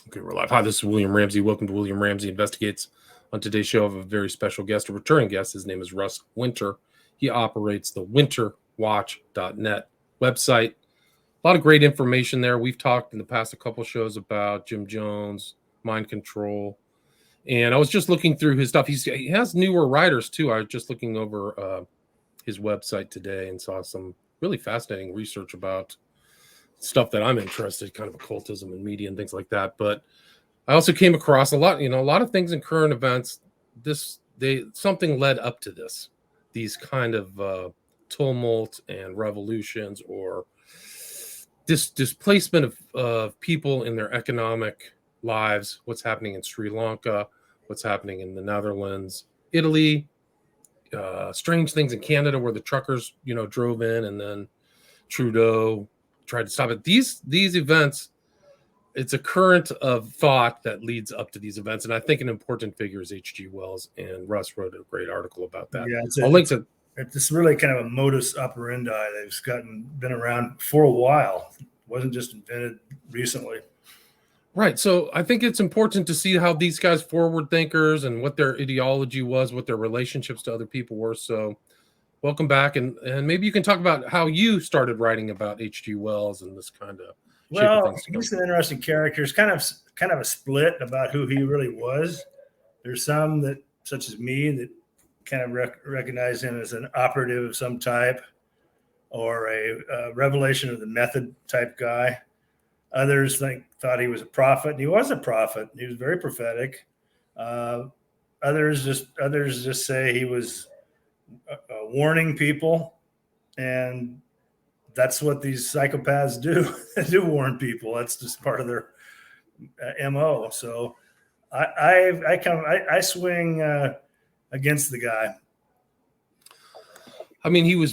Okay, we're live. Hi, this is William Ramsey. Welcome to William Ramsey Investigates. On today's show, I have a very special guest, a returning guest. His name is Russ Winter. He operates the Winterwatch.net website. A lot of great information there. We've talked in the past a couple shows about Jim Jones, mind control. And I was just looking through his stuff. He has newer writers, too. I was just looking over his website today and saw some really fascinating research about stuff that I'm interested, kind of occultism and media and things like that. But I also came across a lot of things in current events. Something led up to these kind of tumult and revolutions, or this displacement of people in their economic lives. What's happening in Sri Lanka, what's happening in the Netherlands, Italy, strange things in Canada where the truckers, drove in and then Trudeau tried to stop it. These events, it's a current of thought that leads up to these events. And I think an important figure is H.G. Wells, and Russ wrote a great article about that. Yeah, I'll link to it's really kind of a modus operandi that's been around for a while. It wasn't just invented recently. Right. So I think it's important to see how these guys, forward thinkers, and what their ideology was, what their relationships to other people were. So welcome back. And maybe you can talk about how you started writing about H.G. Wells and this kind of. Well, he's an interesting character. It's kind of a split about who he really was. There's some that, such as me, that kind of recognize him as an operative of some type, or a revelation of the method type guy. Others thought he was a prophet, and he was a prophet. He was very prophetic. Others just say he was warning people, and that's what these psychopaths do. They do warn people. That's just part of their MO. So I swing against the guy. I mean, he was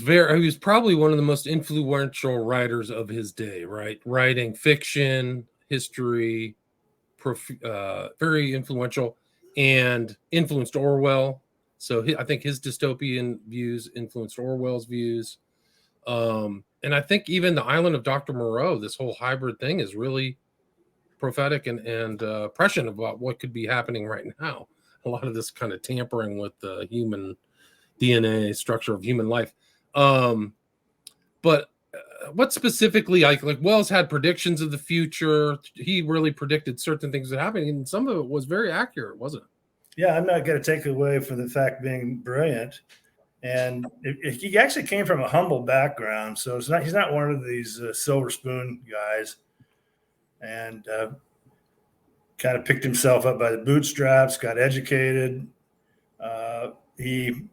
probably one of the most influential writers of his day, right? Writing fiction, history, very influential, and influenced Orwell. So I think his dystopian views influenced Orwell's views. And I think even the Island of Dr. Moreau, this whole hybrid thing, is really prophetic and prescient about what could be happening right now. A lot of this kind of tampering with the human DNA structure of human life. But what specifically, like Wells had predictions of the future. He really predicted certain things that happened, and some of it was very accurate, wasn't it? Yeah, I'm not going to take away from the fact being brilliant. And he actually came from a humble background, so he's not one of these silver spoon guys, and kind of picked himself up by the bootstraps, got educated. He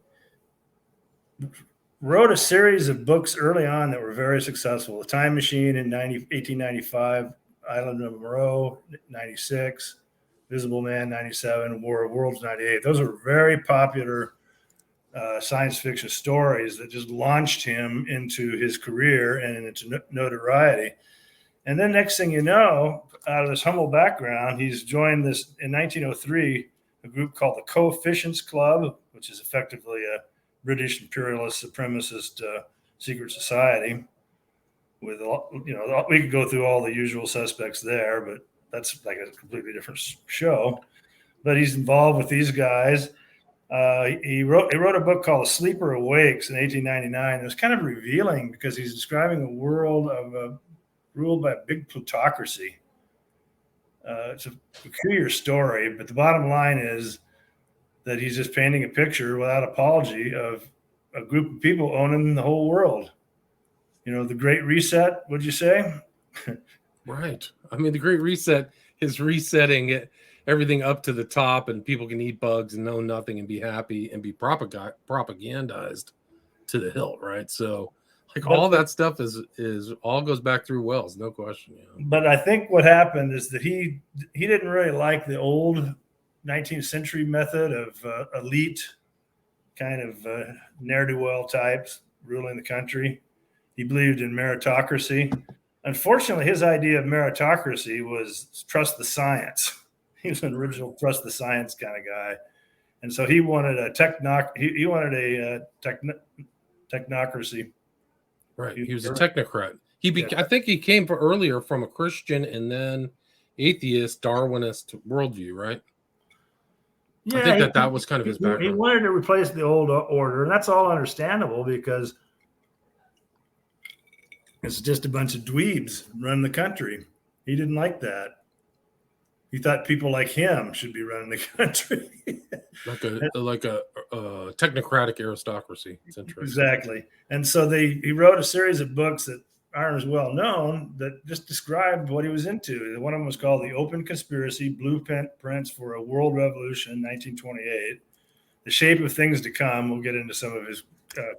wrote a series of books early on that were very successful. The Time Machine in 1895, Island of Moreau, 96, Visible Man, 97, War of Worlds, 98. Those were very popular science fiction stories that just launched him into his career and into notoriety. And then next thing you know, out of this humble background, he's joined this in 1903, a group called the Coefficients Club, which is effectively a British imperialist supremacist secret society. With we could go through all the usual suspects there, but that's like a completely different show. But he's involved with these guys. He wrote a book called The Sleeper Awakes in 1899. It was kind of revealing because he's describing a world ruled by a big plutocracy. It's a peculiar story, but the bottom line is that he's just painting a picture without apology of a group of people owning the whole world. The Great Reset, would you say? Right. I mean, the Great Reset is resetting it. Everything up to the top, and people can eat bugs and know nothing and be happy and be propagandized to the hilt, right? So, all that stuff is all goes back through Wells, no question. But I think what happened is that he didn't really like the old 19th century method of elite kind of ne'er-do-well types ruling the country. He believed in meritocracy. Unfortunately, his idea of meritocracy was trust the science. He was an original trust the science kind of guy, and so he wanted a technocracy. Right, he was a technocrat. I think he came earlier from a Christian, and then atheist, Darwinist worldview, right? Yeah, I think that was kind of his he background. wanted to replace the old order, and that's all understandable because it's just a bunch of dweebs running the country. He didn't like that. He thought people like him should be running the country. Like a technocratic aristocracy. It's interesting. Exactly. And so he wrote a series of books that aren't as well known that just described what he was into. One of them was called The Open Conspiracy, Blueprints for a World Revolution, 1928. The Shape of Things to Come. We'll get into some of his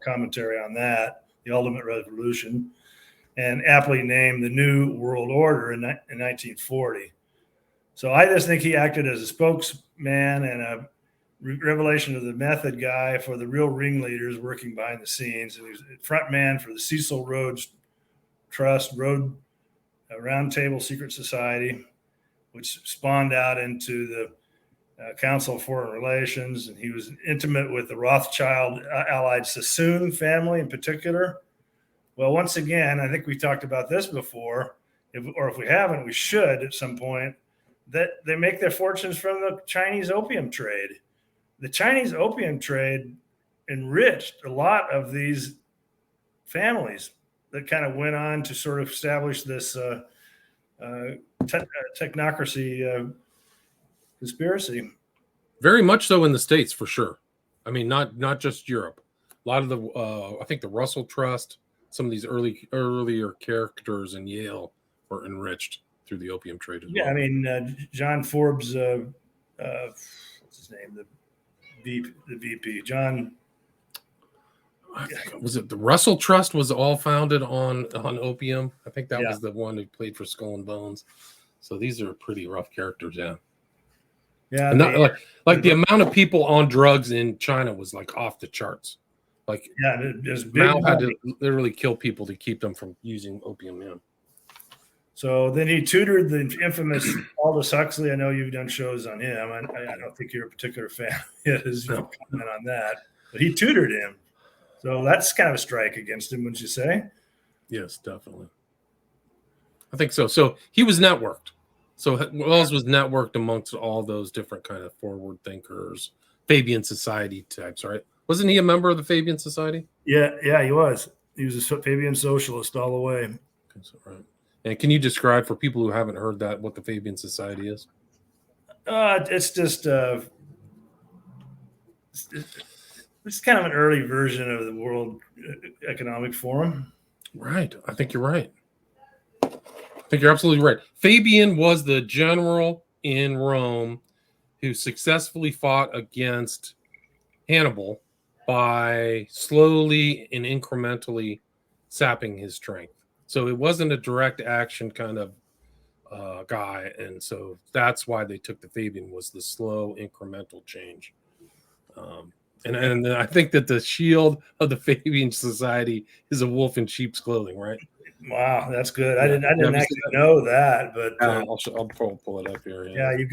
commentary on that. The Ultimate Revolution. And aptly named The New World Order in 1940. So I just think he acted as a spokesman and a revelation of the method guy for the real ringleaders working behind the scenes. And he was a front man for the Cecil Rhodes Trust, Roundtable Secret Society, which spawned out into the Council of Foreign Relations. And he was intimate with the Rothschild allied Sassoon family in particular. Well, once again, I think we talked about this before, if we haven't, we should at some point, that they make their fortunes from the Chinese opium trade. The Chinese opium trade enriched a lot of these families that kind of went on to sort of establish this technocracy conspiracy. Very much so in the States, for sure. I mean, not just Europe. A lot of the, I think the Russell Trust, some of these earlier characters in Yale were enriched through the opium trade as well. Yeah, I mean, John Forbes, what's his name? The VP, John. Was it the Russell Trust was all founded on opium? I think that was the one who played for Skull and Bones. So these are pretty rough characters, yeah. Yeah, and not, like the amount of people on drugs in China was like off the charts. Like, Mao had to literally kill people to keep them from using opium. Yeah. So then he tutored the infamous Aldous Huxley. I know you've done shows on him. I don't think you're a particular fan of his. You can comment on that, but he tutored him. So that's kind of a strike against him, wouldn't you say? Yes, definitely. I think so. So he was networked. So Wells was networked amongst all those different kind of forward thinkers, Fabian Society types, right? Wasn't he a member of the Fabian Society? Yeah, he was. He was a Fabian socialist all the way. So, right. And can you describe for people who haven't heard that what the Fabian Society is? It's just it's kind of an early version of the World Economic Forum. Right. I think you're right. I think you're absolutely right. Fabian was the general in Rome who successfully fought against Hannibal by slowly and incrementally sapping his strength. So it wasn't a direct action kind of guy. And so that's why they took the Fabian, was the slow incremental change. And I think that the shield of the Fabian Society is a wolf in sheep's clothing, right? Wow, that's good. I didn't actually know that, but I'll pull it up here. Yeah, you've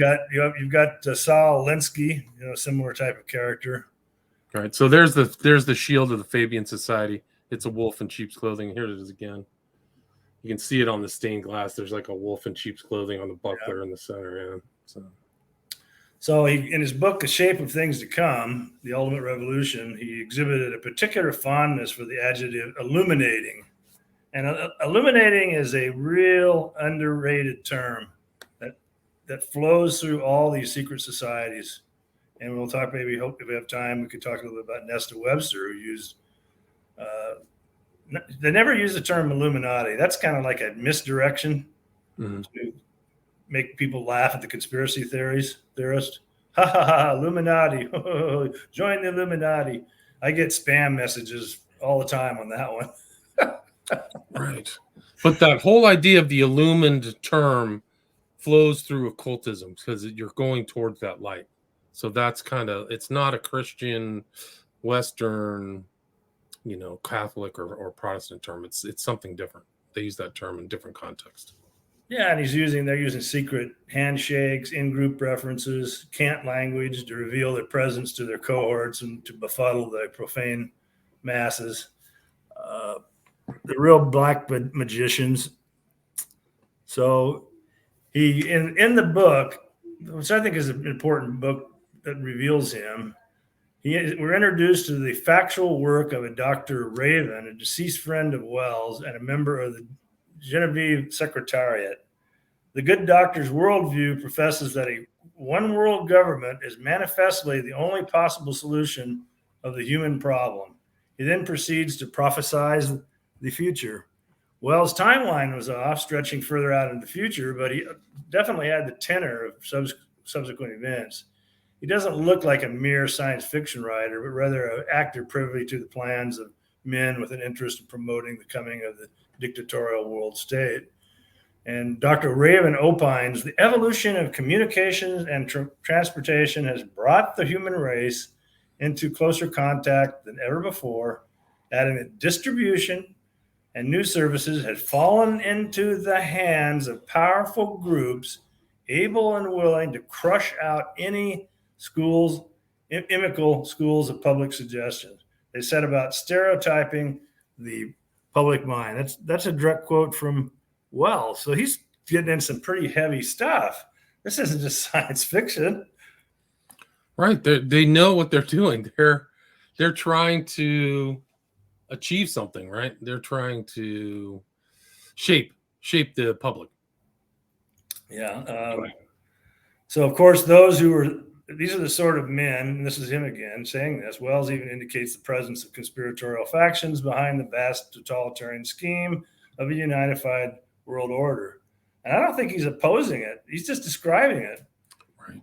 got Saul Alinsky, similar type of character. All right, so there's the shield of the Fabian Society. It's a wolf in sheep's clothing. Here it is again. You can see it on the stained glass. There's like a wolf in sheep's clothing on the buckler in the center. Yeah. So he, in his book, The Shape of Things to Come, The Ultimate Revolution, he exhibited a particular fondness for the adjective illuminating. And illuminating is a real underrated term that flows through all these secret societies. And we'll talk, maybe, hope if we have time, we could talk a little bit about Nesta Webster, who used, they never use the term Illuminati. That's kind of like a misdirection to make people laugh at the conspiracy theorist. Ha ha ha, Illuminati. Join the Illuminati. I get spam messages all the time on that one. Right. But that whole idea of the illumined term flows through occultism because you're going towards that light. So that's it's not a Christian, Western, Catholic or Protestant term. It's something different. They use that term in different contexts. Yeah, and they're using secret handshakes, in-group references, cant language to reveal their presence to their cohorts and to befuddle the profane masses. The real black magicians. So He in the book, which I think is an important book that reveals him. We're introduced to the factual work of a Dr. Raven, a deceased friend of Wells and a member of the Genevieve Secretariat. The good doctor's worldview professes that a one world government is manifestly the only possible solution of the human problem. He then proceeds to prophesize the future. Wells' timeline was off, stretching further out into the future, but he definitely had the tenor of subsequent events. He doesn't look like a mere science fiction writer, but rather an actor privy to the plans of men with an interest in promoting the coming of the dictatorial world state. And Dr. Raven opines the evolution of communications and transportation has brought the human race into closer contact than ever before, adding that distribution and new services had fallen into the hands of powerful groups able and willing to crush out any inimical schools of public suggestion. They set about stereotyping the public mind. That's a direct quote from Wells. So he's getting in some pretty heavy stuff. This isn't just science fiction. Right. They know what they're doing. They're trying to achieve something, right? They're trying to shape the public. Yeah. So of course, these are the sort of men, and this is him again saying this. Wells even indicates the presence of conspiratorial factions behind the vast totalitarian scheme of a unified world order. And I don't think he's opposing it. He's just describing it. Right.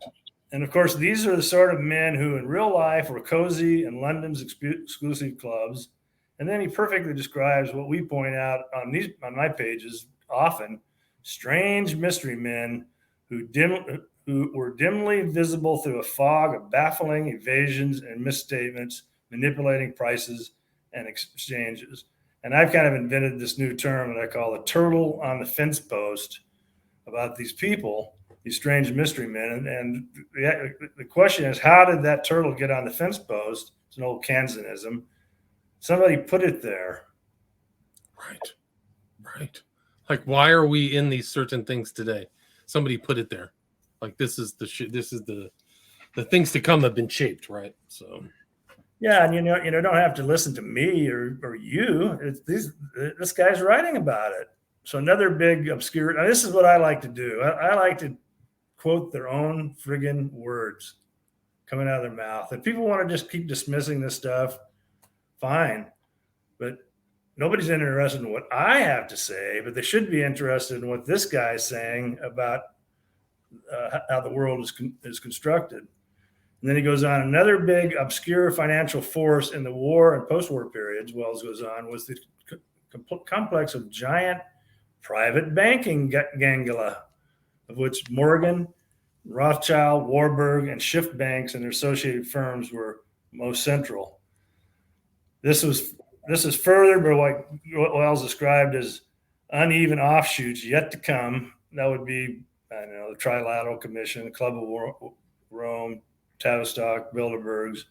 And of course, these are the sort of men who in real life were cozy in London's exclusive clubs. And then he perfectly describes what we point out on my pages often: strange mystery men who were dimly visible through a fog of baffling evasions and misstatements, manipulating prices and exchanges. And I've kind of invented this new term that I call the turtle on the fence post about these people, these strange mystery men. And the question is, how did that turtle get on the fence post? It's an old Kansanism. Somebody put it there. Right. Like, why are we in these certain things today? Somebody put it there. Like, this is the things to come have been shaped, right? So, yeah, and you don't have to listen to me or you. This guy's writing about it. So another big obscure. Now this is what I like to do. I like to quote their own friggin' words coming out of their mouth. If people want to just keep dismissing this stuff, fine. But nobody's interested in what I have to say, but they should be interested in what this guy is saying about how the world is constructed. And then he goes on, another big obscure financial force in the war and post-war periods, Wells goes on, was the complex of giant private banking gangula, of which Morgan, Rothschild, Warburg, and Schiff banks and their associated firms were most central. This is further by what Wells described as uneven offshoots yet to come. That would be, the Trilateral Commission, the Club of Rome, Tavistock, Bilderbergs,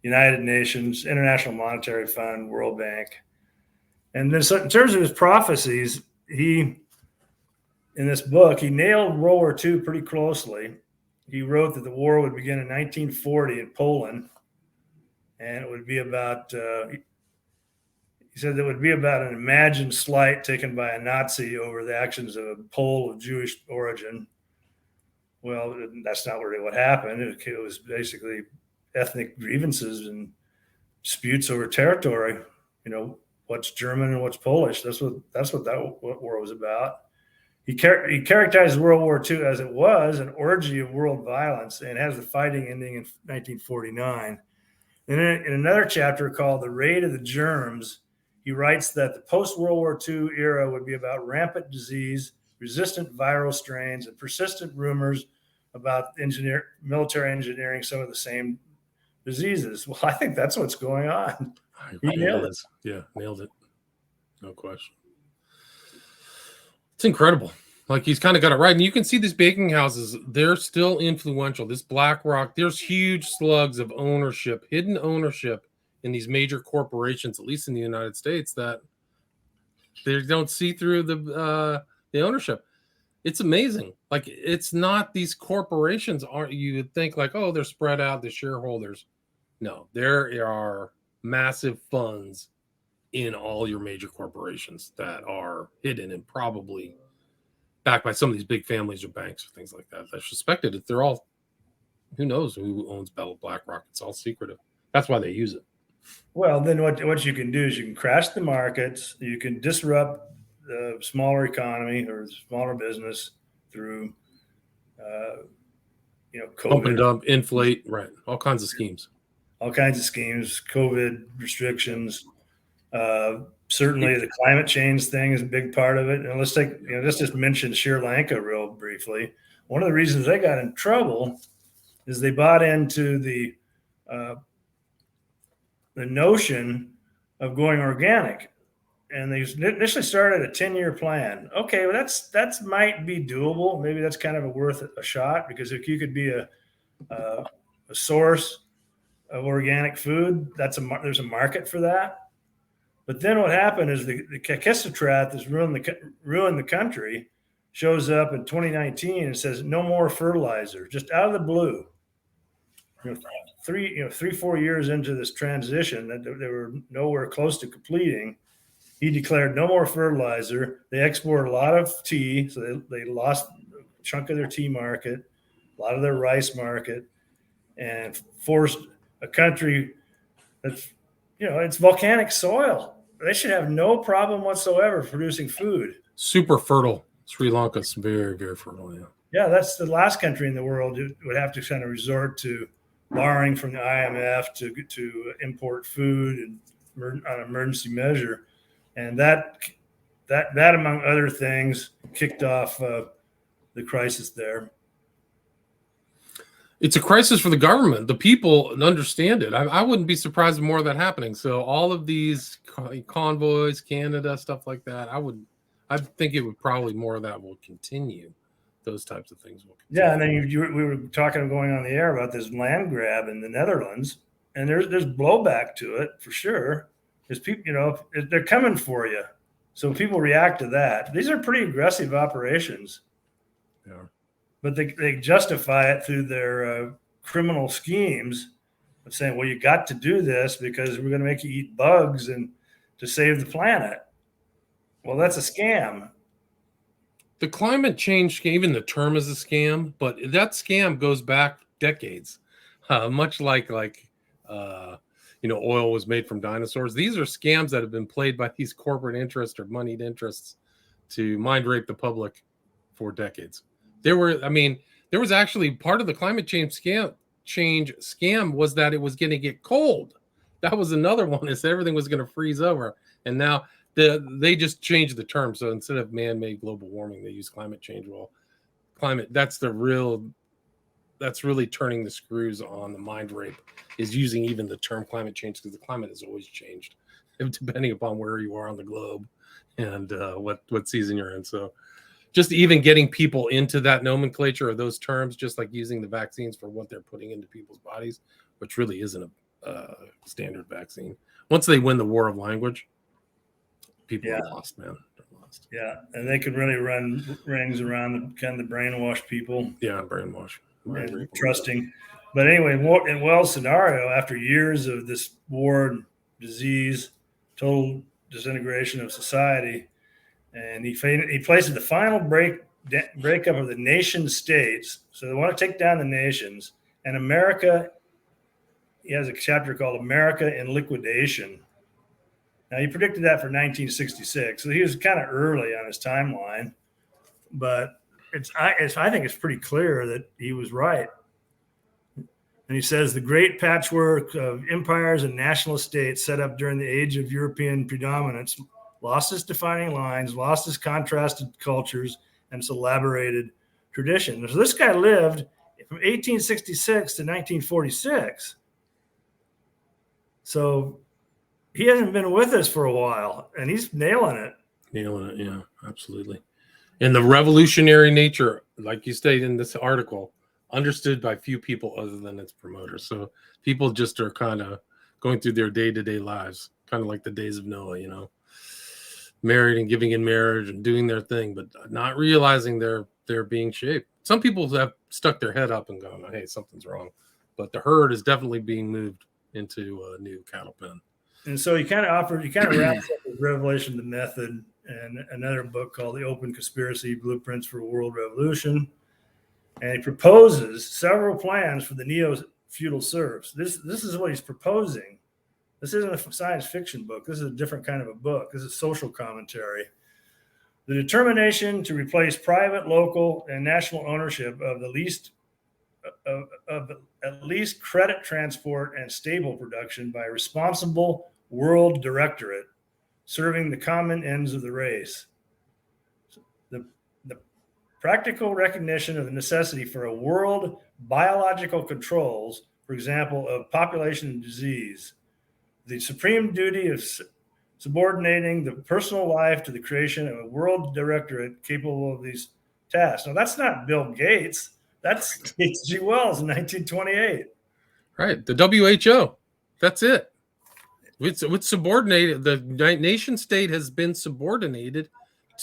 United Nations, International Monetary Fund, World Bank. And then in terms of his prophecies, in this book, he nailed World War II pretty closely. He wrote that the war would begin in 1940 in Poland, and it would be about, he said there would be about an imagined slight taken by a Nazi over the actions of a Pole of Jewish origin. Well, that's not really what happened. It was basically ethnic grievances and disputes over territory. What's German and what's Polish. That's what that war was about. He characterized World War II as it was an orgy of world violence and has the fighting ending in 1949. And in another chapter called The Raid of the Germs, he writes that the post-World War II era would be about rampant disease, resistant viral strains, and persistent rumors about military engineering some of the same diseases. Well, I think that's what's going on. He nailed it. Yeah, nailed it. No question. It's incredible. Like, he's kind of got it right. And you can see these baking houses, they're still influential. This BlackRock, there's huge slugs of ownership, hidden ownership in these major corporations, at least in the United States, that they don't see through the ownership. It's amazing. Like, it's not these corporations aren't, you would think like, oh, they're spread out, the shareholders. No, there are massive funds in all your major corporations that are hidden and probably backed by some of these big families or banks or things like that. I suspected that they're all, who knows who owns Bell BlackRock. It's all secretive. That's why they use it. Well, then what you can do is you can crash the markets, you can disrupt the smaller economy or smaller business through, Pump and COVID, dump, inflate, right? All kinds of schemes. all kinds of schemes, COVID restrictions. Certainly, the climate change thing is a big part of it. And let's just mention Sri Lanka real briefly. One of the reasons they got in trouble is they bought into uh, the notion of going organic, and they initially started a 10-year plan. Okay, well that's might be doable. Maybe that's kind of worth a shot, because if you could be a source of organic food, there's a market for that. But then what happened is the Kakistratrat that's ruined the country shows up in 2019 and says no more fertilizer, just out of the blue. 4 years into this transition that they were nowhere close to completing, he declared no more fertilizer. They export a lot of tea, so they lost a chunk of their tea market, a lot of their rice market, and forced a country that's, it's volcanic soil. They should have no problem whatsoever producing food. Super fertile. Sri Lanka's very, very fertile. Yeah. Yeah, that's the last country in the world who would have to kind of resort to borrowing from the IMF to import food and on an emergency measure, and that among other things kicked off the crisis there. It's a crisis for the government. The people understand it. I wouldn't be surprised if more of that happening. So all of these convoys, Canada, stuff like that, I think it would probably more of that will continue. Those types of things will continue. Yeah, and then we were talking going on the air about this land grab in the Netherlands, and there's blowback to it for sure. There's people, they're coming for you, so people react to that. These are pretty aggressive operations. Yeah. But they justify it through their criminal schemes of saying, well, you got to do this because we're going to make you eat bugs and to save the planet. Well, that's a scam. The climate change, even the term is a scam, but that scam goes back decades, much like oil was made from dinosaurs. These are scams that have been played by these corporate interests or moneyed interests to mind rape the public for decades. There was actually part of the climate change scam was that it was going to get cold. That was another one, is everything was going to freeze over. And now they just changed the term. So instead of man-made global warming, they use climate change. Well, that's really turning the screws on the mind rape, is using even the term climate change, because the climate has always changed depending upon where you are on the globe and what season you're in. So just even getting people into that nomenclature or those terms, just like using the vaccines for what they're putting into people's bodies, which really isn't a standard vaccine. Once they win the war of language, people are lost, man. They're lost. Yeah, and they can really run rings around the brainwash people. Yeah, brainwash. Trusting. But anyway, in Wells' scenario, after years of this war, disease, total disintegration of society, and he places the final breakup of the nation states. So they want to take down the nations. And America, he has a chapter called America in Liquidation. Now, he predicted that for 1966. So he was kind of early on his timeline. But I think it's pretty clear that he was right. And he says the great patchwork of empires and national states set up during the age of European predominance lost its defining lines, lost its contrasted cultures, and its elaborated tradition. So this guy lived from 1866 to 1946. So he hasn't been with us for a while, and he's nailing it. Yeah, absolutely. And the revolutionary nature, like you stated in this article, understood by few people other than its promoters. So people just are kind of going through their day-to-day lives, kind of like the days of Noah, married and giving in marriage and doing their thing, but not realizing they're they're being shaped. Some people have stuck their head up and gone, hey, something's wrong. But the herd is definitely being moved into a new cattle pen. And so he kind of wraps up with Revelation, the Method, and another book called The Open Conspiracy, Blueprints for a World Revolution. And he proposes several plans for the neo-feudal serfs. This is what he's proposing. This isn't a science fiction book. This is a different kind of a book. This is social commentary. The determination to replace private, local, and national ownership of the least of at least credit transport and stable production by a responsible world directorate serving the common ends of the race. The practical recognition of the necessity for a world biological controls, for example, of population and disease. The supreme duty of subordinating the personal life to the creation of a world directorate capable of these tasks. Now, that's not Bill Gates. That's H.G. Wells in 1928. Right. The WHO. That's it. It's subordinated. The nation state has been subordinated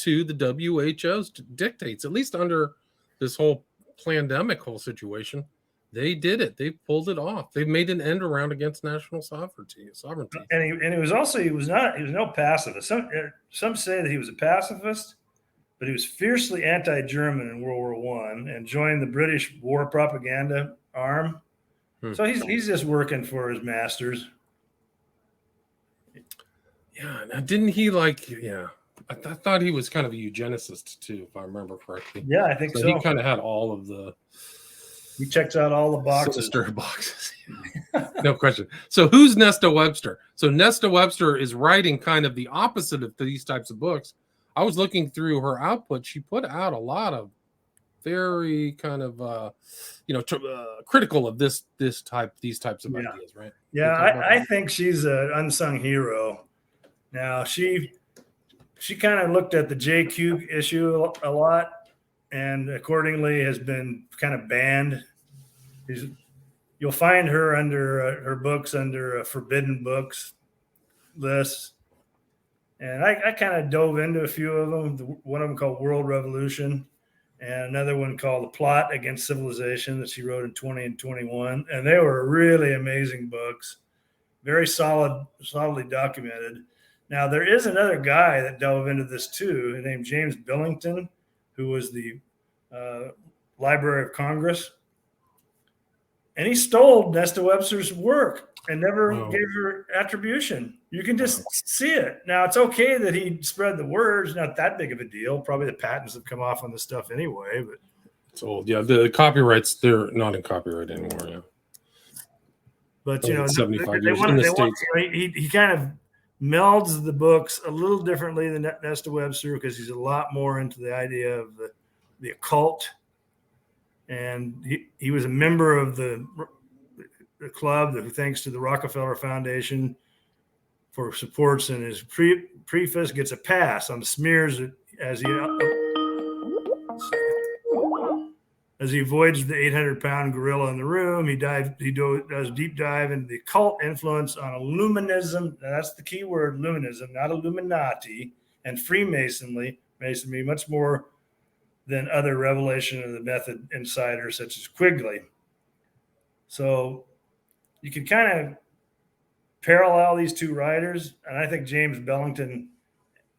to the WHO's dictates, at least under this whole pandemic whole situation. They did it. They pulled it off. They've made an end around against national sovereignty. And he was no pacifist. Some say that he was a pacifist, but he was fiercely anti-German in World War I and joined the British war propaganda arm. So he's just working for his masters. Yeah. Now, didn't he I thought he was kind of a eugenicist too, if I remember correctly. Yeah, I think so. He kind of had all of the. He checks out all the boxes. Sinister boxes. No question. So who's Nesta Webster? So Nesta Webster is writing kind of the opposite of these types of books. I was looking through her output. She put out a lot of very kind of critical of these types of ideas, right? Yeah, I think she's an unsung hero. Now she kind of looked at the JQ issue a lot, and accordingly has been kind of banned. You'll find her under her books under forbidden books list. And I kind of dove into a few of them. One of them called World Revolution, and another one called The Plot Against Civilization that she wrote in 20 and 21. And they were really amazing books, very solidly documented. Now, there is another guy that dove into this too, named James Billington, who was the Library of Congress. And he stole Nesta Webster's work and never gave her attribution. You can just see it. Now, it's okay that he spread the word. It's not that big of a deal. Probably the patents have come off on this stuff anyway. But it's old. Yeah, the copyrights, they're not in copyright anymore. Yeah. But, 75 years in the States. He kind of melds the books a little differently than Nesta Webster because he's a lot more into the idea of the occult. And he was a member of the club that, thanks to the Rockefeller Foundation for supports, and his preface gets a pass on the smears as he avoids the 800-pound gorilla in the room. He does a deep dive into the occult influence on Illuminism. Now, that's the key word, Illuminism, not Illuminati, and Freemasonry, much more than other Revelation of the Method insiders such as Quigley. So you can kind of parallel these two writers, and I think James Billington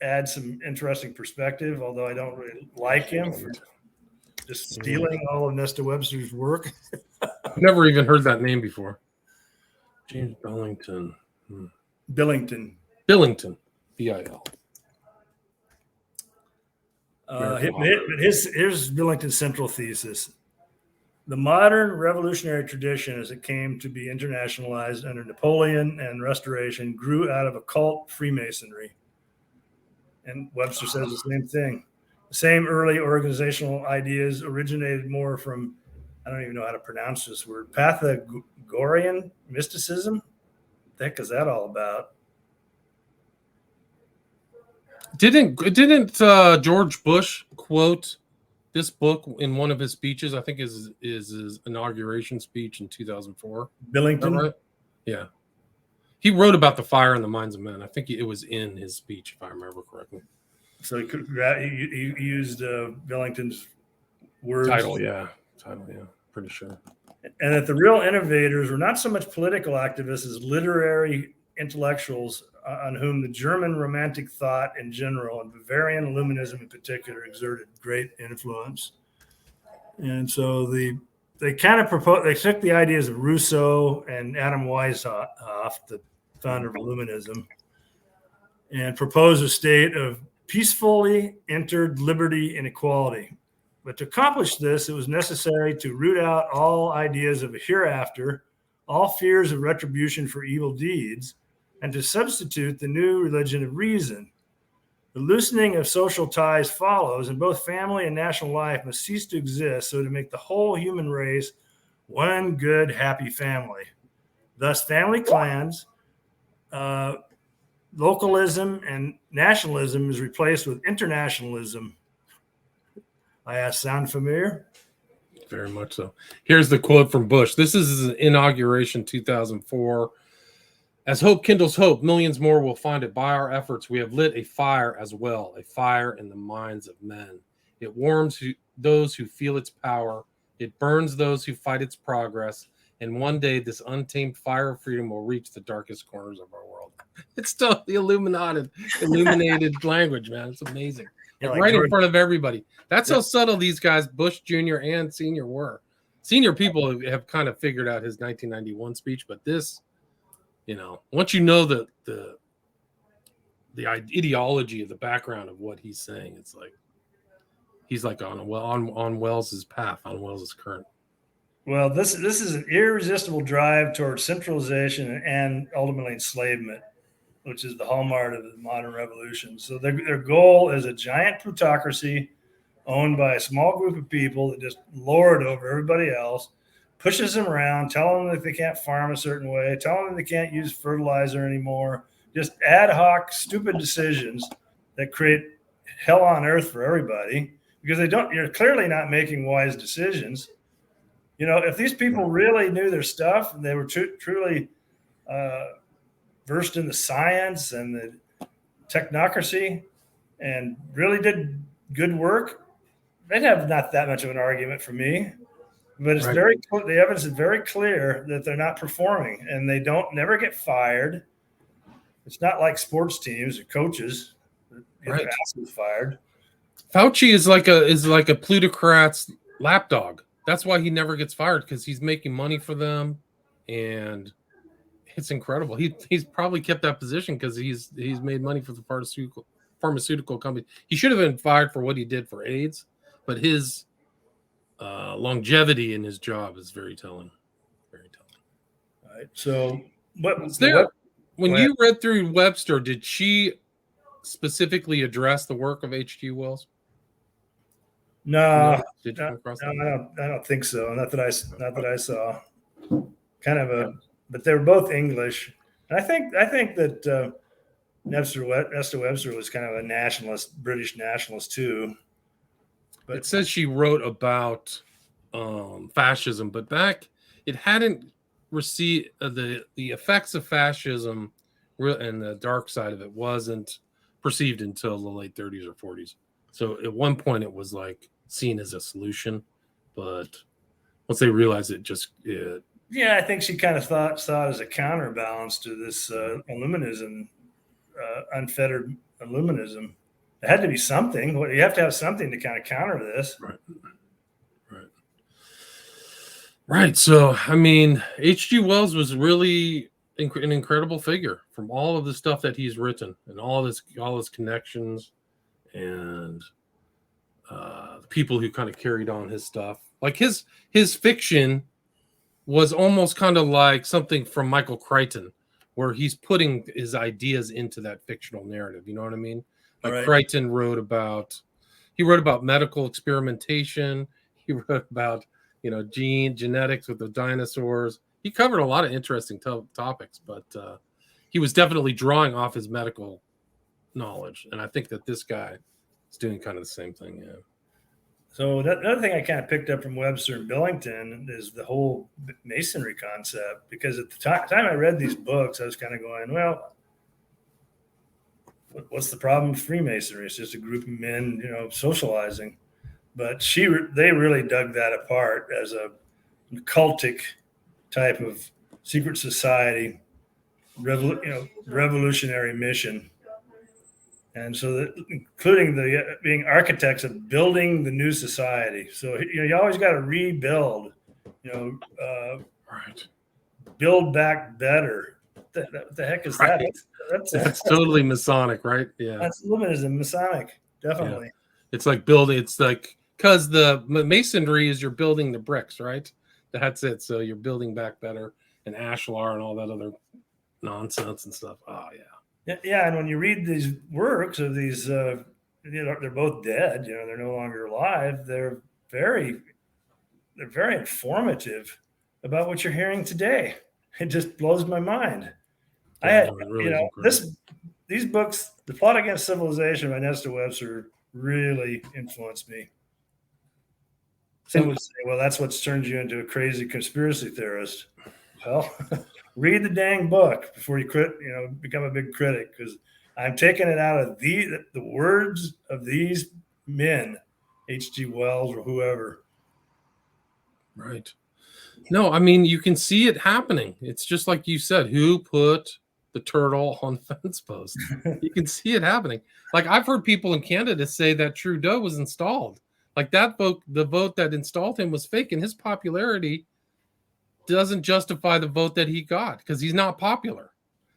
adds some interesting perspective, although I don't really like him for just stealing all of Nesta Webster's work. I've never even heard that name before. James Billington. Billington. B-I-L. Here's Billington's central thesis. The modern revolutionary tradition, as it came to be internationalized under Napoleon and Restoration, grew out of occult Freemasonry. And Webster says the same thing. The same early organizational ideas originated more from, I don't even know how to pronounce this word, Pythagorean mysticism. What the heck is that all about? Didn't George Bush quote this book in one of his speeches? I think is his inauguration speech in 2004. Billington, right? Yeah, he wrote about the fire in the minds of men. I think it was in his speech, if I remember correctly. So he used Billington's words. Title, yeah, pretty sure. And that the real innovators were not so much political activists as literary intellectuals on whom the German Romantic thought in general and Bavarian Illuminism in particular exerted great influence. And so they kind of proposed, they took the ideas of Rousseau and Adam Weishaupt, the founder of Illuminism, and proposed a state of peacefully entered liberty and equality. But to accomplish this, it was necessary to root out all ideas of a hereafter, all fears of retribution for evil deeds, and to substitute the new religion of reason. The loosening of social ties follows, and both family and national life must cease to exist so to make the whole human race one good, happy family. Thus, family clans, localism, and nationalism is replaced with internationalism. I ask, sound familiar? Very much so. Here's the quote from Bush. This is his inauguration 2004. As hope kindles hope, millions more will find it. By our efforts, we have lit a fire as well, a fire in the minds of men. It warms those who feel its power. It burns those who fight its progress. And one day, this untamed fire of freedom will reach the darkest corners of our world. It's still the illuminated language, man. It's amazing. Yeah, right in front of everybody. That's how subtle these guys, Bush Jr. and Senior, were. Senior people have kind of figured out his 1991 speech, but this, once you know the ideology of the background of what he's saying, it's like he's like on Wells's path, on Wells's current. Well, this is an irresistible drive towards centralization and ultimately enslavement, which is the hallmark of the modern revolution. So their goal is a giant plutocracy owned by a small group of people that just lord over everybody else, pushes them around, telling them that they can't farm a certain way, telling them they can't use fertilizer anymore, just ad hoc, stupid decisions that create hell on earth for everybody because you're clearly not making wise decisions. If these people really knew their stuff and they were truly versed in the science and the technocracy and really did good work, they'd have not that much of an argument for me. But it's the evidence is very clear that they're not performing and they never get fired. It's not like sports teams or coaches that get their asses fired. Fauci is like a plutocrat's lapdog. That's why he never gets fired, because he's making money for them, and it's incredible. He's probably kept that position because he's made money for the pharmaceutical company. He should have been fired for what he did for AIDS, but his longevity in his job is very telling. Very telling. All right. So when you read through Webster, did she specifically address the work of H.G. Wells? No, Did you come across that? I don't think so. Not that I saw. Kind of but they were both English, and I think that Nesta Webster was kind of a nationalist, British nationalist too. But it says she wrote about fascism, but it hadn't received the effects of fascism and the dark side of it wasn't perceived until the late 30s or 40s. So at one point it was like seen as a solution, but once they realized I think she kind of thought as a counterbalance to this Illuminism, unfettered Illuminism. It had to be something. You have to have something to kind of counter this. Right. So, I mean, H.G. Wells was really an incredible figure from all of the stuff that he's written and all his connections and the people who kind of carried on his stuff. Like his fiction was almost kind of like something from Michael Crichton, where he's putting his ideas into that fictional narrative. You know what I mean? Like Crichton wrote about medical experimentation. He wrote about, genetics with the dinosaurs. He covered a lot of interesting topics, but he was definitely drawing off his medical knowledge. And I think that this guy is doing kind of the same thing. Yeah. So another thing I kind of picked up from Webster and Billington is the whole Masonry concept, because at the time I read these books, I was kind of going, well, what's the problem with Freemasonry? It's just a group of men, socializing. but they really dug that apart as a cultic type of secret society, revolutionary mission. And so, including the being architects of building the new society. So you always got to rebuild. Right. Build back better. What the heck is Right. that? That's totally Masonic, right? Yeah. That's Luminism, Masonic, definitely. Yeah. It's like building. It's like because the masonry is you're building the bricks, right? That's it. So you're building back better, and ashlar and all that other nonsense and stuff. Oh yeah. Yeah, and when you read these works of these, they're both dead. They're no longer alive. They're very informative about what you're hearing today. It just blows my mind. Yeah, really These books, The Plot Against Civilization by Nesta Webster, really influenced me. Some would say, well, that's what's turned you into a crazy conspiracy theorist. Well, read the dang book before you become a big critic, because I'm taking it out of the words of these men, H.G. Wells or whoever. Right. No, I mean, you can see it happening. It's just like you said, who put the turtle on the fence post? You can see it happening. Like I've heard people in Canada say that Trudeau was installed. Like that vote, the vote that installed him was fake, and his popularity doesn't justify the vote that he got because he's not popular.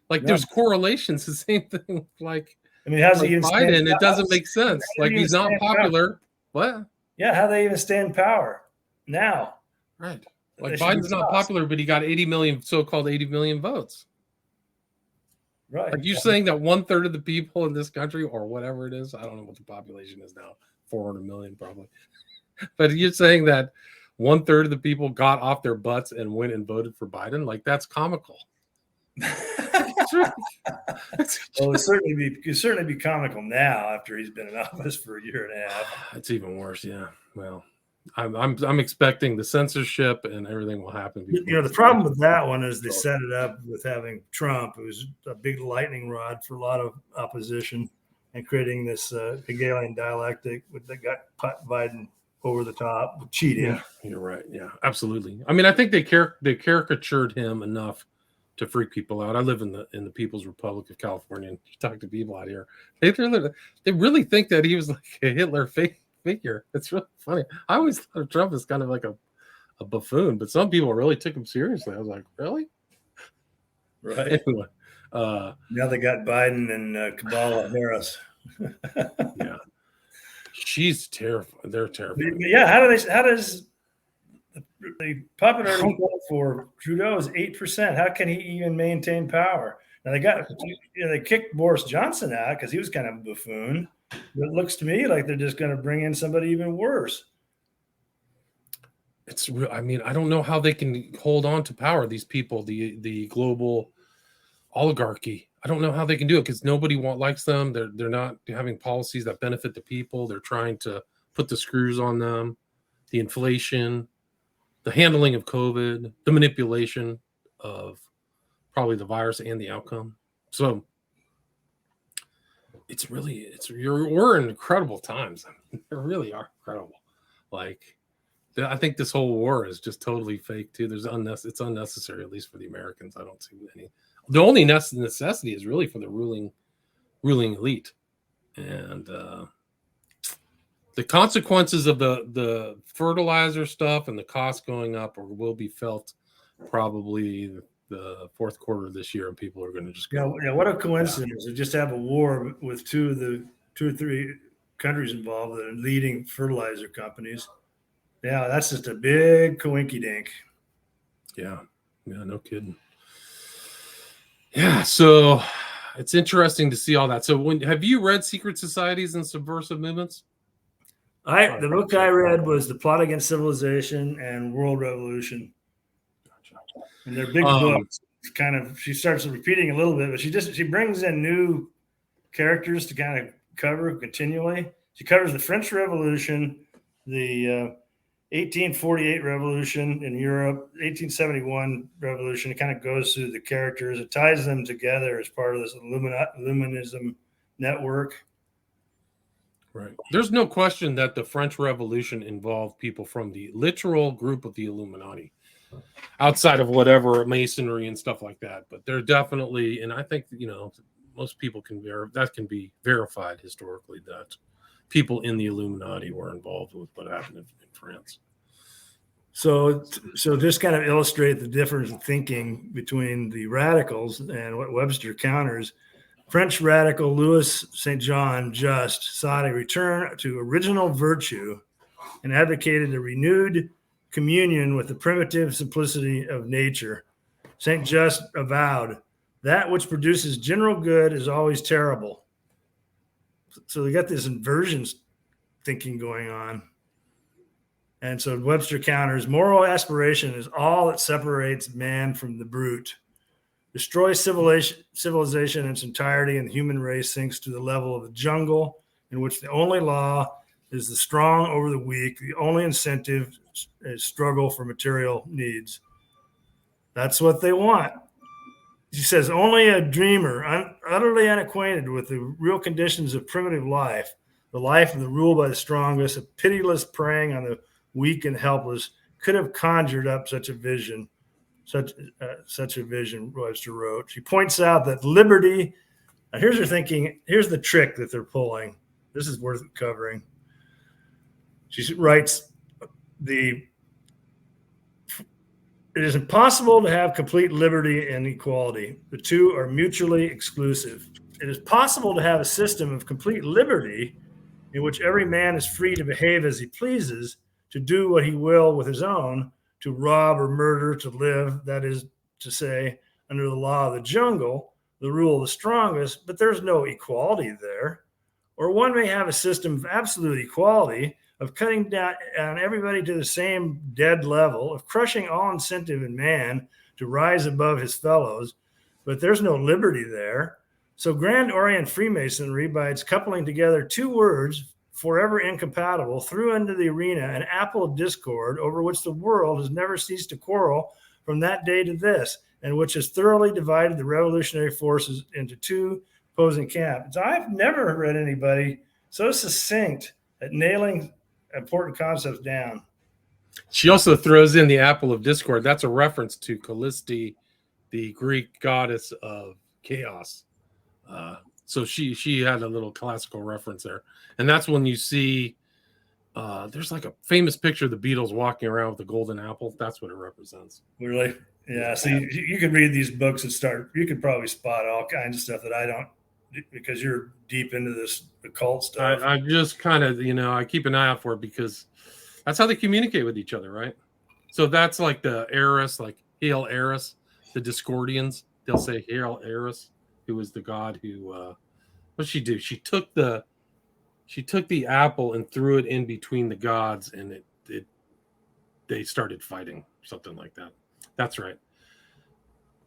Like there's correlations. The same thing. Like I mean, how's he even Biden? It doesn't make sense. Like he's not popular. What? Yeah, how they even stay in power now? Right. Like Biden's not popular, but he got 80 million, so-called 80 million votes. Right. Like you're saying that 1/3 of the people in this country, or whatever it is, I don't know what the population is now, 400 million probably. But you're saying that 1/3 of the people got off their butts and went and voted for Biden? Like that's comical. Well, it'd certainly be comical now after he's been in office for a year and a half. It's even worse. Yeah. Well, I'm expecting the censorship and everything will happen. The problem with that one is they set it up with having Trump, who's a big lightning rod for a lot of opposition, and creating this Hegelian dialectic that got Biden over the top, cheating. Yeah, you're right. Yeah, absolutely. I mean, I think they caricatured him enough to freak people out. I live in the People's Republic of California, and you talk to people out here. They really think that he was like a Hitler figure. It's really funny. I always thought of Trump as kind of like a buffoon, but some people really took him seriously. I was like, really? Right. Anyway, now they got Biden and Kamala Harris. Yeah, she's terrifying. They're terrifying. Yeah, how does the popularity for Trudeau is 8%? How can he even maintain power? Now they kicked Boris Johnson out because he was kind of a buffoon. It looks to me like they're just going to bring in somebody even worse. It's real. I mean, I don't know how they can hold on to power. These people, the global oligarchy. I don't know how they can do it because nobody likes them. They're not having policies that benefit the people. They're trying to put the screws on them. The inflation, the handling of COVID, the manipulation of probably the virus and the outcome. So we're in incredible times. I mean, they really are incredible. Like I think this whole war is just totally fake too. It's unnecessary, at least for the Americans. I don't see any. The only necessity is really for the ruling elite, and the consequences of the fertilizer stuff and the cost going up will be felt probably the fourth quarter of this year, and people are going to just go. Yeah, what a coincidence! We just have a war with two or three countries involved that are leading fertilizer companies. Yeah, that's just a big coinky dink. Yeah, no kidding. Yeah, so it's interesting to see all that. So have you read Secret Societies and Subversive Movements? The book I read was The Plot Against Civilization and World Revolution. Gotcha. And they're big books. She starts repeating a little bit, but she brings in new characters to kind of cover continually. She covers the French Revolution, the 1848 revolution in Europe, 1871 revolution. It kind of goes through the characters. It ties them together as part of this Illuminism network. Right. There's no question that the French Revolution involved people from the literal group of the Illuminati, outside of whatever masonry and stuff like that. But they're definitely, and I think, most people that can be verified historically, that people in the Illuminati were involved with what happened in France. So just kind of illustrate the difference in thinking between the radicals and what Webster counters. French radical Louis St. John Just sought a return to original virtue and advocated a renewed communion with the primitive simplicity of nature. St. Just avowed, that which produces general good is always terrible. So they got this inversion thinking going on. And so Webster counters, moral aspiration is all that separates man from the brute. Destroys civilization in its entirety, and the human race sinks to the level of the jungle, in which the only law is the strong over the weak. The only incentive is struggle for material needs. That's what they want. He says, only a dreamer, utterly unacquainted with the real conditions of primitive life, the life of the rule by the strongest, a pitiless preying on the weak and helpless, could have conjured up such a vision. Such a vision, Webster wrote. She points out that liberty, now here's her thinking, here's the trick that they're pulling. This is worth covering. She writes, it is impossible to have complete liberty and equality. The two are mutually exclusive. It is possible to have a system of complete liberty in which every man is free to behave as he pleases, to do what he will with his own, to rob or murder, to live, that is to say, under the law of the jungle, the rule of the strongest, but there's no equality there. Or one may have a system of absolute equality, of cutting down on everybody to the same dead level, of crushing all incentive in man to rise above his fellows, but there's no liberty there. So Grand Orient Freemasonry, by its coupling together two words, forever incompatible, threw into the arena an apple of discord over which the world has never ceased to quarrel from that day to this, and which has thoroughly divided the revolutionary forces into two opposing camps. I've never read anybody so succinct at nailing important concepts down. She also throws in the apple of discord. That's a reference to Callisti, the Greek goddess of chaos. So she had a little classical reference there. And that's when you see there's like a famous picture of the Beatles walking around with the golden apple. That's what it represents. Really? Yeah. So you could read these books and you could probably spot all kinds of stuff that I don't, because you're deep into this occult stuff. I just kind of, I keep an eye out for it because that's how they communicate with each other, right? So that's like the Eris, like Hail Eris, the Discordians. They'll say Hail Eris, who was the god who, what did she do? She took the apple and threw it in between the gods, and they started fighting, something like that. That's right.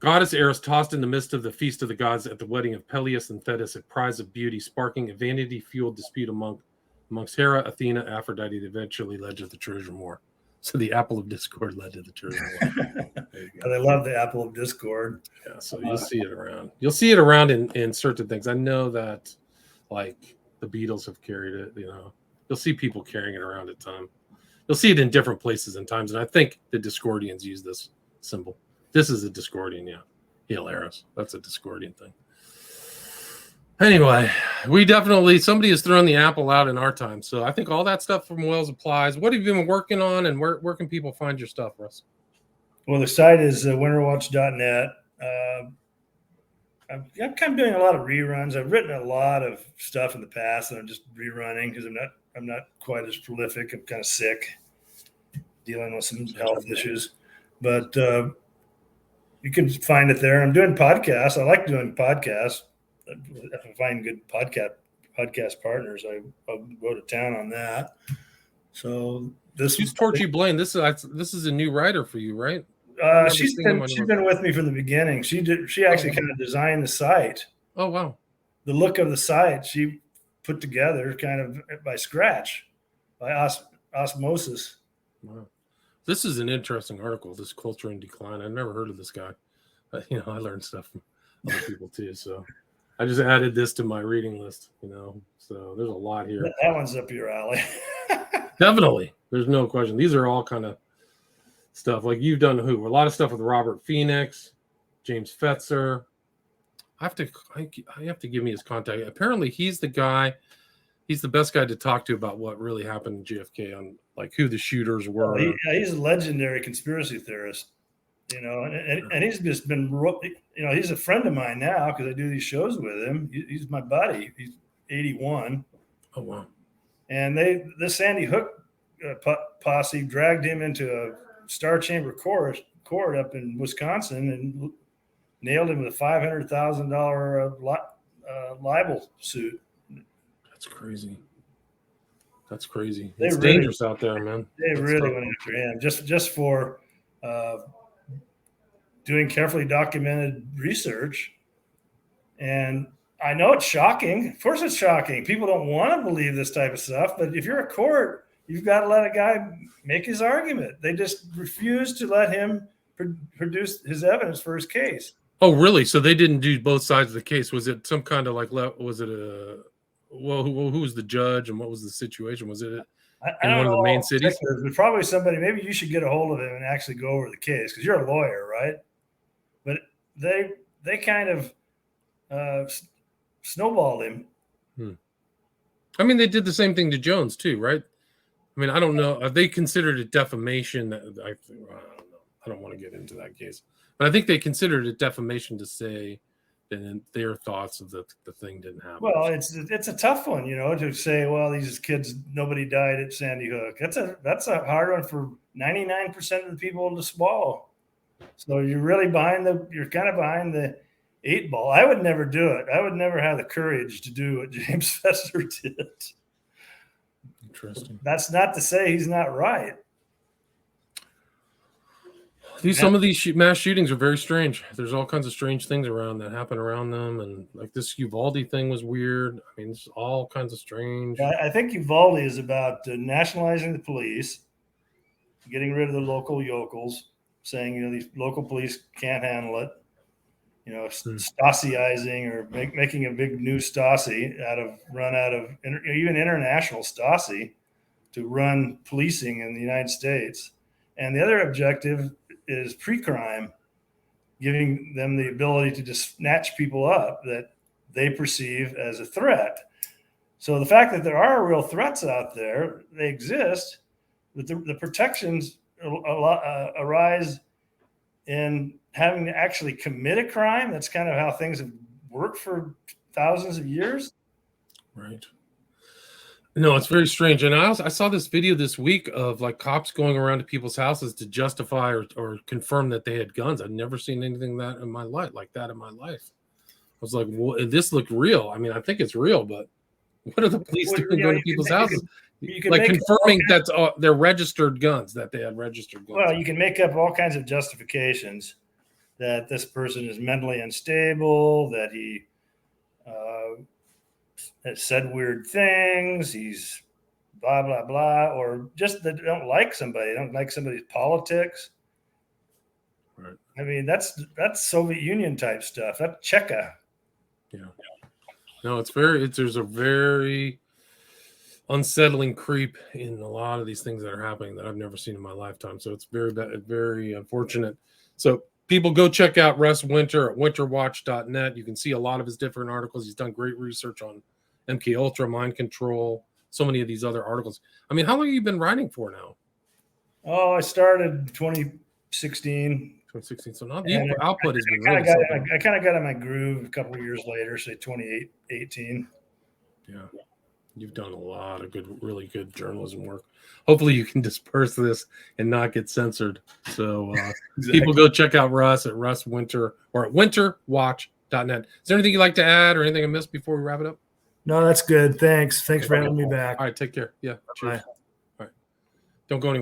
Goddess Eris tossed in the midst of the feast of the gods at the wedding of Peleus and Thetis a prize of beauty, sparking a vanity-fueled dispute amongst Hera, Athena, Aphrodite that eventually led to the Trojan War. So the apple of discord led to the Trojan War. They love the apple of discord. Yeah, so you'll see it around. You'll see it around in certain things. I know that, like, the Beatles have carried it, You'll see people carrying it around at times. You'll see it in different places and times, and I think the Discordians use this symbol. This is a Discordian, yeah. Hail Eris. That's a Discordian thing. Anyway, somebody has thrown the apple out in our time, so I think all that stuff from Wells applies. What have you been working on, and where can people find your stuff, Russ? Well, the site is winterwatch.net. I'm kind of doing a lot of reruns. I've written a lot of stuff in the past, and I'm just rerunning because I'm not quite as prolific. I'm kind of sick, dealing with some health issues. But you can find it there. I'm doing podcasts. I like doing podcasts. If I find good podcast partners, I'll go to town on that. So Who's Torchy Blaine? This is a new writer for you, right? She's been with me from the beginning. She actually kind of designed the site. Oh wow! The look of the site she put together kind of by scratch, by osmosis. Wow, this is an interesting article. This culture in decline. I've never heard of this guy, but I learned stuff from other people too. So I just added this to my reading list, so there's a lot here. That one's up your alley. Definitely. There's no question. These are all kind of stuff like you've done a lot of stuff with Robert Phoenix, James Fetzer. I have to give me his contact. Apparently he's the guy. He's the best guy to talk to about what really happened in JFK on like who the shooters were. He's a legendary conspiracy theorist, and he's just been, he's a friend of mine now because I do these shows with him. He's my buddy. He's 81. Oh, wow. And the Sandy Hook posse dragged him into a Star Chamber court up in Wisconsin and nailed him with a $500,000 libel suit. That's crazy. It's They dangerous out there, man. They really went after him just for doing carefully documented research. And I know it's shocking. Of course it's shocking. People don't want to believe this type of stuff. But if you're a court, you've got to let a guy make his argument. They just refuse to let him produce his evidence for his case. Oh, really? So they didn't do both sides of the case. Was it some kind of like, was it who was the judge and what was the situation? Was it in one of the main cities? There's probably somebody, maybe you should get a hold of him and actually go over the case because you're a lawyer, right? But they kind of snowballed him. I mean, they did the same thing to Jones too, right? I mean, I don't know. Have they considered it defamation? I don't know. I don't want to get into that case. But I think they considered it defamation to say that their thoughts of the thing didn't happen. Well, it's a tough one, to say, well, these kids, nobody died at Sandy Hook. That's a hard one for 99% of the people to swallow. So you're really you're kind of behind the 8 ball. I would never do it. I would never have the courage to do what James Fetzer did. Interesting. That's not to say he's not right. Some of these mass shootings are very strange. There's all kinds of strange things that happen around them, and like this Uvalde thing was weird. I mean, it's all kinds of strange. I think Uvalde is about nationalizing the police, getting rid of the local yokels, saying these local police can't handle it. Stasiizing or making a big new Stasi run out of even international Stasi to run policing in the United States. And the other objective is pre-crime, giving them the ability to just snatch people up that they perceive as a threat. So the fact that there are real threats out there, they exist, but the protections arise in having to actually commit a crime. That's kind of how things have worked for thousands of years. Right. No, it's very strange. And I saw this video this week of like cops going around to people's houses to justify or confirm that they had guns. I've never seen anything like that in my life. I was like, well, this looked real. I mean, I think it's real, but what are the police doing going to people's houses? You can like confirming that's they're registered guns, that they had registered guns. Well, you can make up all kinds of justifications that this person is mentally unstable, that he has said weird things, he's blah, blah, blah, or just that they don't like somebody's politics. Right. I mean, that's Soviet Union type stuff. That's Cheka. Yeah. No, there's a very unsettling creep in a lot of these things that are happening that I've never seen in my lifetime. So it's very, very unfortunate. So people go check out Russ Winter at winterwatch.net. You can see a lot of his different articles. He's done great research on MK Ultra, mind control, so many of these other articles. I mean, how long have you been writing for now? Oh, I started 2016. 2016. So now the output has been I kind of got in my groove a couple of years later, say 2018. Yeah. You've done a lot of really good journalism work. Hopefully you can disperse this and not get censored. So exactly. People go check out Russ at Russ Winter or at winterwatch.net. Is there anything you'd like to add or anything I missed before we wrap it up? No, that's good. Thanks for having me back. All right. Take care. Yeah. Cheers. Bye. All right. Don't go anywhere.